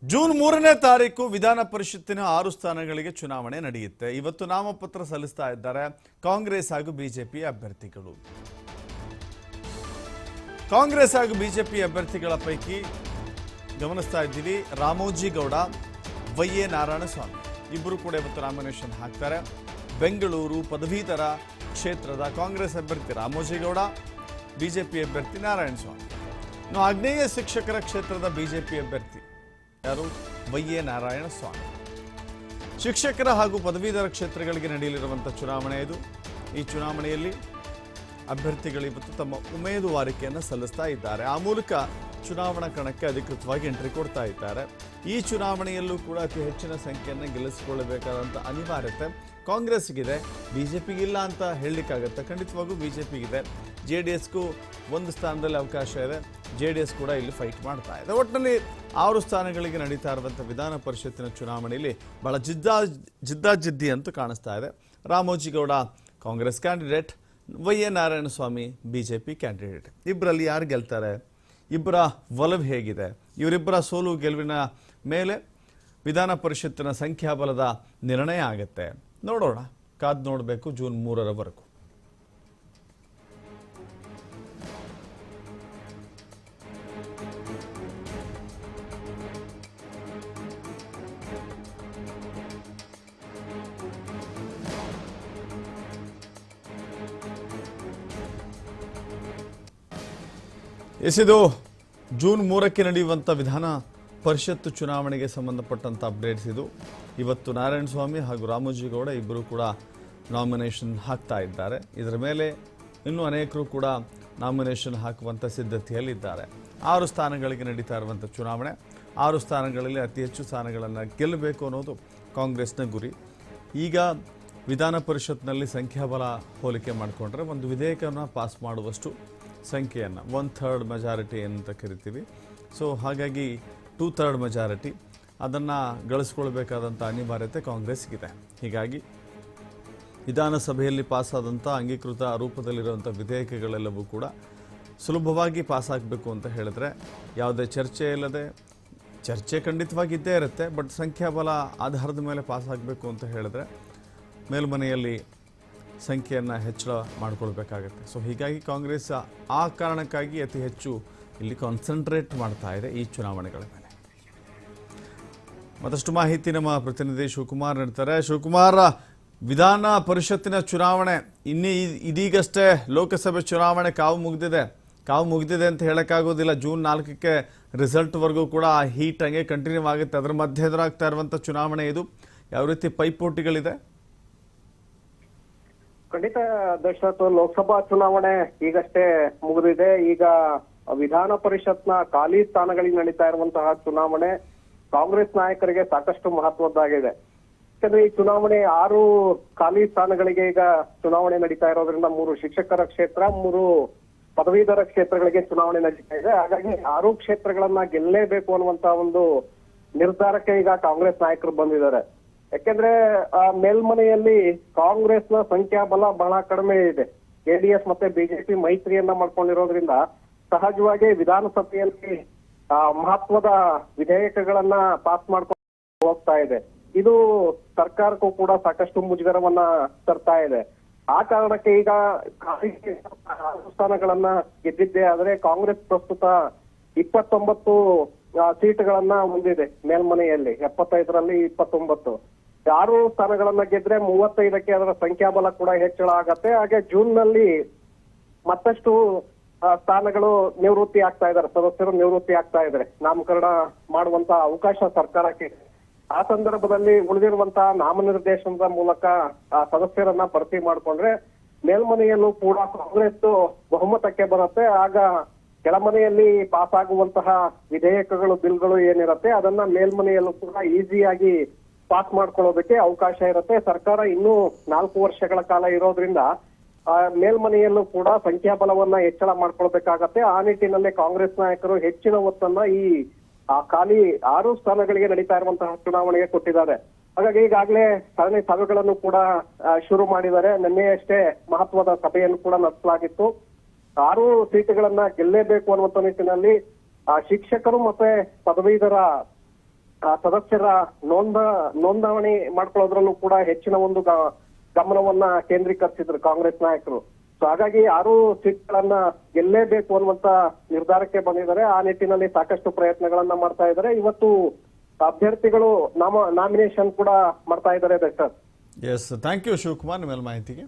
June 3ನೇ ತಾರೀಕು ವಿಧಾನ ಪರಿಷತ್ತಿನ 6 ಸ್ಥಾನಗಳಿಗೆ ಚುನಾವಣೆ ನಡೆಯುತ್ತೆ. ಇವತ್ತು ನಾಮಪತ್ರ ಸಲ್ಲಿಸ್ತಾ ಇದ್ದಾರೆ ಕಾಂಗ್ರೆಸ್ ಹಾಗೂ ಬಿಜೆಪಿ ಅಭ್ಯರ್ಥಿಗಳು. ಕಾಂಗ್ರೆಸ್ ಹಾಗೂ ಬಿಜೆಪಿ ಅಭ್ಯರ್ಥಿಗಳ ಪೈಕಿ ಗಮನಿಸ್ತಾ ಇದ್ದೀವಿ, ರಾಮೋಜಿ ಗೌಡ, ವೈ.ಎ. ನಾರಾಯಣಸ್ವಾಮಿ ಇಬ್ಬರು ಕೂಡ ಇವತ್ತು ನಾಮಿನೇಷನ್ ಹಾಕ್ತಾರೆ. ಬೆಂಗಳೂರು ಪದವೀಧರ ಕ್ಷೇತ್ರದ ಕಾಂಗ್ರೆಸ್ ಅಭ್ಯರ್ಥಿ ರಾಮೋಜಿ ಗೌಡ, ಬಿಜೆಪಿ ಅಭ್ಯರ್ಥಿ ನಾರಾಯಣಸ್ವಾಮಿ. ಇನ್ನು ಆಗ್ನೇಯ ಶಿಕ್ಷಕರ ಕ್ಷೇತ್ರದ ಬಿಜೆಪಿ ಅಭ್ಯರ್ಥಿ ಯಾರು? ವೈ.ಎ. ನಾರಾಯಣಸ್ವಾಮಿ. ಶಿಕ್ಷಕರ ಹಾಗೂ ಪದವೀಧರ ಕ್ಷೇತ್ರಗಳಿಗೆ ನಡೆಯಲಿರುವಂಥ ಚುನಾವಣೆ ಇದು. ಈ ಚುನಾವಣೆಯಲ್ಲಿ ಅಭ್ಯರ್ಥಿಗಳು ಇವತ್ತು ತಮ್ಮ ಉಮೇದುವಾರಿಕೆಯನ್ನು ಸಲ್ಲಿಸ್ತಾ ಇದ್ದಾರೆ. ಆ ಮೂಲಕ ಚುನಾವಣಾ ಕಣಕ್ಕೆ ಅಧಿಕೃತವಾಗಿ ಎಂಟ್ರಿ ಕೊಡ್ತಾ ಇದ್ದಾರೆ. ಈ ಚುನಾವಣೆಯಲ್ಲೂ ಕೂಡ ಅತಿ ಹೆಚ್ಚಿನ ಸಂಖ್ಯೆಯನ್ನು ಗೆಲ್ಲಿಸಿಕೊಳ್ಳಬೇಕಾದಂಥ ಅನಿವಾರ್ಯತೆ ಕಾಂಗ್ರೆಸ್ಗಿದೆ, ಬಿಜೆಪಿಗಿಲ್ಲ ಅಂತ ಹೇಳಲಿಕ್ಕಾಗತ್ತೆ. ಖಂಡಿತವಾಗೂ ಬಿಜೆಪಿಗಿದೆ. JDSಗೂ ಒಂದು ಸ್ಥಾನದಲ್ಲಿ ಅವಕಾಶ ಇದೆ. JDS ಕೂಡ ಇಲ್ಲಿ ಫೈಟ್ ಮಾಡ್ತಾ ಇದೆ. ಒಟ್ಟಿನಲ್ಲಿ 6 ಸ್ಥಾನಗಳಿಗೆ ನಡೀತಾ ಇರುವಂಥ ವಿಧಾನ ಪರಿಷತ್ತಿನ ಚುನಾವಣೆಯಲ್ಲಿ ಬಹಳ ಜಿದ್ದಾಜಿದ್ದಿ ಅಂತೂ ಕಾಣಿಸ್ತಾ ಇದೆ. Ramoji Gowda Congress candidate, Y A. Narayanaswamy BJP candidate. ಇಬ್ಬರಲ್ಲಿ ಯಾರು ಗೆಲ್ತಾರೆ? ಇಬ್ಬರ ಒಲವು ಹೇಗಿದೆ? ಇವರಿಬ್ಬರ ಸೋಲು ಗೆಲುವಿನ ಮೇಲೆ ವಿಧಾನ ಪರಿಷತ್ತಿನ ಸಂಖ್ಯಾಬಲದ ನಿರ್ಣಯ ಆಗುತ್ತೆ. ನೋಡೋಣ, ಕಾದು ನೋಡಬೇಕು ಜೂನ್ 3ರವರೆಗೂ. ಎಸಿದು ಜೂನ್ 3ಕ್ಕೆ ನಡೆಯುವಂಥ ವಿಧಾನ ಪರಿಷತ್ತು ಚುನಾವಣೆಗೆ ಸಂಬಂಧಪಟ್ಟಂಥ ಅಪ್ಡೇಟ್ಸ್ ಇದು. ಇವತ್ತು ನಾರಾಯಣಸ್ವಾಮಿ ಹಾಗೂ ರಾಮೋಜಿ ಗೌಡ ಇಬ್ಬರು ಕೂಡ ನಾಮಿನೇಷನ್ ಹಾಕ್ತಾ ಇದ್ದಾರೆ. ಇದರ ಮೇಲೆ ಇನ್ನೂ ಅನೇಕರು ಕೂಡ ನಾಮಿನೇಷನ್ ಹಾಕುವಂಥ ಸಿದ್ಧತೆಯಲ್ಲಿದ್ದಾರೆ. 6 ಸ್ಥಾನಗಳಿಗೆ ನಡೀತಾ ಇರುವಂಥ ಚುನಾವಣೆ. 6 ಸ್ಥಾನಗಳಲ್ಲಿ ಅತಿ ಹೆಚ್ಚು ಸ್ಥಾನಗಳನ್ನು ಗೆಲ್ಲಬೇಕು ಅನ್ನೋದು ಕಾಂಗ್ರೆಸ್ನ ಗುರಿ. ಈಗ ವಿಧಾನ ಪರಿಷತ್ನಲ್ಲಿ ಸಂಖ್ಯಾಬಲ ಹೋಲಿಕೆ ಮಾಡಿಕೊಂಡ್ರೆ ಒಂದು ವಿಧೇಯಕವನ್ನು ಪಾಸ್ ಮಾಡುವಷ್ಟು ಸಂಖ್ಯೆಯನ್ನು 1/3 ಮೆಜಾರಿಟಿ ಅಂತ ಕರಿತೀವಿ. ಸೊ ಹಾಗಾಗಿ 2/3 ಮೆಜಾರಿಟಿ ಅದನ್ನು ಗಳಿಸ್ಕೊಳ್ಬೇಕಾದಂಥ ಅನಿವಾರ್ಯತೆ ಕಾಂಗ್ರೆಸ್ಗಿದೆ. ಹೀಗಾಗಿ ವಿಧಾನಸಭೆಯಲ್ಲಿ ಪಾಸಾದಂಥ ಅಂಗೀಕೃತ ರೂಪದಲ್ಲಿರುವಂಥ ವಿಧೇಯಕಗಳೆಲ್ಲವೂ ಕೂಡ ಸುಲಭವಾಗಿ ಪಾಸಾಗಬೇಕು ಅಂತ ಹೇಳಿದ್ರೆ ಯಾವುದೇ ಚರ್ಚೆ ಇಲ್ಲದೆ, ಚರ್ಚೆ ಖಂಡಿತವಾಗಿದ್ದೇ ಇರುತ್ತೆ, ಬಟ್ ಸಂಖ್ಯಾಬಲ ಆಧಾರದ ಮೇಲೆ ಪಾಸಾಗಬೇಕು ಅಂತ ಹೇಳಿದ್ರೆ ಮೇಲ್ಮನೆಯಲ್ಲಿ ಸಂಖ್ಯೆಯನ್ನು ಹೆಚ್ಚಳ ಮಾಡಿಕೊಳ್ಬೇಕಾಗತ್ತೆ. ಸೊ ಹೀಗಾಗಿ ಕಾಂಗ್ರೆಸ್ ಆ ಕಾರಣಕ್ಕಾಗಿ ಅತಿ ಹೆಚ್ಚು ಇಲ್ಲಿ ಕಾನ್ಸಂಟ್ರೇಟ್ ಮಾಡ್ತಾ ಇದೆ ಈ ಚುನಾವಣೆಗಳ ಮೇಲೆ. ಮತ್ತಷ್ಟು ಮಾಹಿತಿ ನಮ್ಮ ಪ್ರತಿನಿಧಿ ಶಿವಕುಮಾರ್ ನೀಡ್ತಾರೆ. ಶಿವಕುಮಾರ್, ವಿಧಾನ ಪರಿಷತ್ತಿನ ಚುನಾವಣೆ ಇದೀಗಷ್ಟೇ ಲೋಕಸಭೆ ಚುನಾವಣೆ ಕಾವು ಮುಗಿದಿದೆ ಅಂತ ಹೇಳೋಕ್ಕಾಗೋದಿಲ್ಲ. ಜೂನ್ 4ಕ್ಕೆ ರಿಸಲ್ಟ್ವರೆಗೂ ಕೂಡ ಆ ಹೀಟ್ ಹಂಗೆ ಕಂಟಿನ್ಯೂ ಆಗುತ್ತೆ. ಅದರ ಮಧ್ಯೆ ಎದುರಾಗ್ತಾ ಇರುವಂಥ ಚುನಾವಣೆ ಇದು. ಯಾವ ರೀತಿ ಪೈಪೋಟಿಗಳಿದೆ? ಖಂಡಿತ ದಶರಥ್, ಲೋಕಸಭಾ ಚುನಾವಣೆ ಈಗಷ್ಟೇ ಮುಗಿದಿದೆ. ಈಗ ವಿಧಾನ ಪರಿಷತ್ನ ಖಾಲಿ ಸ್ಥಾನಗಳಿಗೆ ನಡೀತಾ ಇರುವಂತಹ ಚುನಾವಣೆ ಕಾಂಗ್ರೆಸ್ ನಾಯಕರಿಗೆ ಸಾಕಷ್ಟು ಮಹತ್ವದ್ದಾಗಿದೆ. ಯಾಕಂದ್ರೆ ಈ ಚುನಾವಣೆ 6 ಖಾಲಿ ಸ್ಥಾನಗಳಿಗೆ ಈಗ ಚುನಾವಣೆ ನಡೀತಾ ಇರೋದ್ರಿಂದ 3 ಶಿಕ್ಷಕರ ಕ್ಷೇತ್ರ, 3 ಪದವೀಧರ ಕ್ಷೇತ್ರಗಳಿಗೆ ಚುನಾವಣೆ ನಡೀತಾ ಇದೆ. ಹಾಗಾಗಿ 6 ಕ್ಷೇತ್ರಗಳನ್ನ ಗೆಲ್ಲೇಬೇಕು ಅನ್ನುವಂತ ಒಂದು ನಿರ್ಧಾರಕ್ಕೆ ಈಗ ಕಾಂಗ್ರೆಸ್ ನಾಯಕರು ಬಂದಿದ್ದಾರೆ. ಯಾಕೆಂದ್ರೆ ಮೇಲ್ಮನೆಯಲ್ಲಿ ಕಾಂಗ್ರೆಸ್ನ ಸಂಖ್ಯಾಬಲ ಬಹಳ ಕಡಿಮೆ ಇದೆ. JDS ಮತ್ತೆ ಬಿಜೆಪಿ ಮೈತ್ರಿಯನ್ನ ಮಾಡ್ಕೊಂಡಿರೋದ್ರಿಂದ ಸಹಜವಾಗಿ ವಿಧಾನಸಭೆಯಲ್ಲಿ ಮಹತ್ವದ ವಿಧೇಯಕಗಳನ್ನ ಪಾಸ್ ಮಾಡ್ಕೊಂಡು ಹೋಗ್ತಾ ಇದೆ. ಇದು ಸರ್ಕಾರಕ್ಕೂ ಕೂಡ ಸಾಕಷ್ಟು ಮುಜುಗರವನ್ನ ತರ್ತಾ ಇದೆ. ಆ ಕಾರಣಕ್ಕೆ ಈಗ ಸ್ಥಾನಗಳನ್ನ ಗೆದ್ದಿದ್ದೆ ಆದ್ರೆ ಕಾಂಗ್ರೆಸ್ ಪ್ರಸ್ತುತ 29 ಸೀಟ್ಗಳನ್ನ ಹೊಂದಿದೆ ಮೇಲ್ಮನೆಯಲ್ಲಿ. 75ರಲ್ಲಿ 29. 6 ಸ್ಥಾನಗಳನ್ನ ಗೆದ್ರೆ 35ಕ್ಕೆ ಅದರ ಸಂಖ್ಯಾಬಲ ಕೂಡ ಹೆಚ್ಚಳ ಆಗತ್ತೆ. ಹಾಗೆ ಜೂನ್ ನಲ್ಲಿ ಮತ್ತಷ್ಟು ಸ್ಥಾನಗಳು ನಿವೃತ್ತಿ ಆಗ್ತಾ ಇದ್ದಾರೆ, ಸದಸ್ಯರು ನಿವೃತ್ತಿ ಆಗ್ತಾ ಇದ್ದಾರೆ. ನಾಮಕರಣ ಮಾಡುವಂತ ಅವಕಾಶ ಸರ್ಕಾರಕ್ಕೆ. ಆ ಸಂದರ್ಭದಲ್ಲಿ ಉಳಿದಿರುವಂತಹ ನಾಮನಿರ್ದೇಶನದ ಮೂಲಕ ಸದಸ್ಯರನ್ನ ಭರ್ತಿ ಮಾಡ್ಕೊಂಡ್ರೆ ಮೇಲ್ಮನೆಯಲ್ಲೂ ಕೂಡ ಕಾಂಗ್ರೆಸ್ ಬಹುಮತಕ್ಕೆ ಬರುತ್ತೆ. ಆಗ ಕೆಳಮನೆಯಲ್ಲಿ ಪಾಸ್ ಆಗುವಂತಹ ವಿಧೇಯಕಗಳು, ಬಿಲ್ಗಳು ಏನಿರುತ್ತೆ ಅದನ್ನ ಮೇಲ್ಮನೆಯಲ್ಲೂ ಕೂಡ ಈಸಿಯಾಗಿ ಪಾಸ್ ಮಾಡ್ಕೊಳ್ಳೋದಕ್ಕೆ ಅವಕಾಶ ಇರುತ್ತೆ. ಸರ್ಕಾರ ಇನ್ನೂ 4 ವರ್ಷಗಳ ಕಾಲ ಇರೋದ್ರಿಂದ ಮೇಲ್ಮನೆಯಲ್ಲೂ ಕೂಡ ಸಂಖ್ಯಾಬಲವನ್ನ ಹೆಚ್ಚಳ ಮಾಡ್ಕೊಳ್ಬೇಕಾಗತ್ತೆ. ಆ ನಿಟ್ಟಿನಲ್ಲಿ ಕಾಂಗ್ರೆಸ್ ನಾಯಕರು ಹೆಚ್ಚಿನ ಒತ್ತನ್ನ ಈ ಖಾಲಿ 6 ಸ್ಥಾನಗಳಿಗೆ ನಡೀತಾ ಇರುವಂತಹ ಚುನಾವಣೆಗೆ ಕೊಟ್ಟಿದ್ದಾರೆ. ಹಾಗಾಗಿ ಈಗಾಗಲೇ ಸರಣಿ ಸಭೆಗಳನ್ನು ಕೂಡ ಶುರು ಮಾಡಿದ್ದಾರೆ. ನಿನ್ನೆಯಷ್ಟೇ ಮಹತ್ವದ ಸಭೆಯನ್ನು ಕೂಡ ನಡೆಸಲಾಗಿತ್ತು. 6 ಸೀಟುಗಳನ್ನ ಗೆಲ್ಲೇಬೇಕು ಅನ್ನುವಂತ ನಿಟ್ಟಿನಲ್ಲಿ ಶಿಕ್ಷಕರು ಮತ್ತೆ ಪದವೀಧರ ಸದಸ್ಯರ ನೋಂದಣಿ ಮಾಡ್ಕೊಳ್ಳೋದ್ರಲ್ಲೂ ಕೂಡ ಹೆಚ್ಚಿನ ಒಂದು ಗಮನವನ್ನ ಕೇಂದ್ರೀಕರಿಸಿದ್ರು ಕಾಂಗ್ರೆಸ್ ನಾಯಕರು. ಸೊ ಹಾಗಾಗಿ 6 ಸೀಟ್ಗಳನ್ನ ಗೆಲ್ಲೇಬೇಕು ಅನ್ನುವಂತ ನಿರ್ಧಾರಕ್ಕೆ ಬಂದಿದ್ದಾರೆ. ಆ ನಿಟ್ಟಿನಲ್ಲಿ ಸಾಕಷ್ಟು ಪ್ರಯತ್ನಗಳನ್ನ ಮಾಡ್ತಾ ಇದ್ದಾರೆ. ಇವತ್ತು ಅಭ್ಯರ್ಥಿಗಳು ನಾಮಿನೇಷನ್ ಕೂಡ ಮಾಡ್ತಾ ಇದ್ದಾರೆ. Doctor S, thank you Shivakumar ನಿಮ್ಮೆಲ್ಲ ಮಾಹಿತಿಗೆ.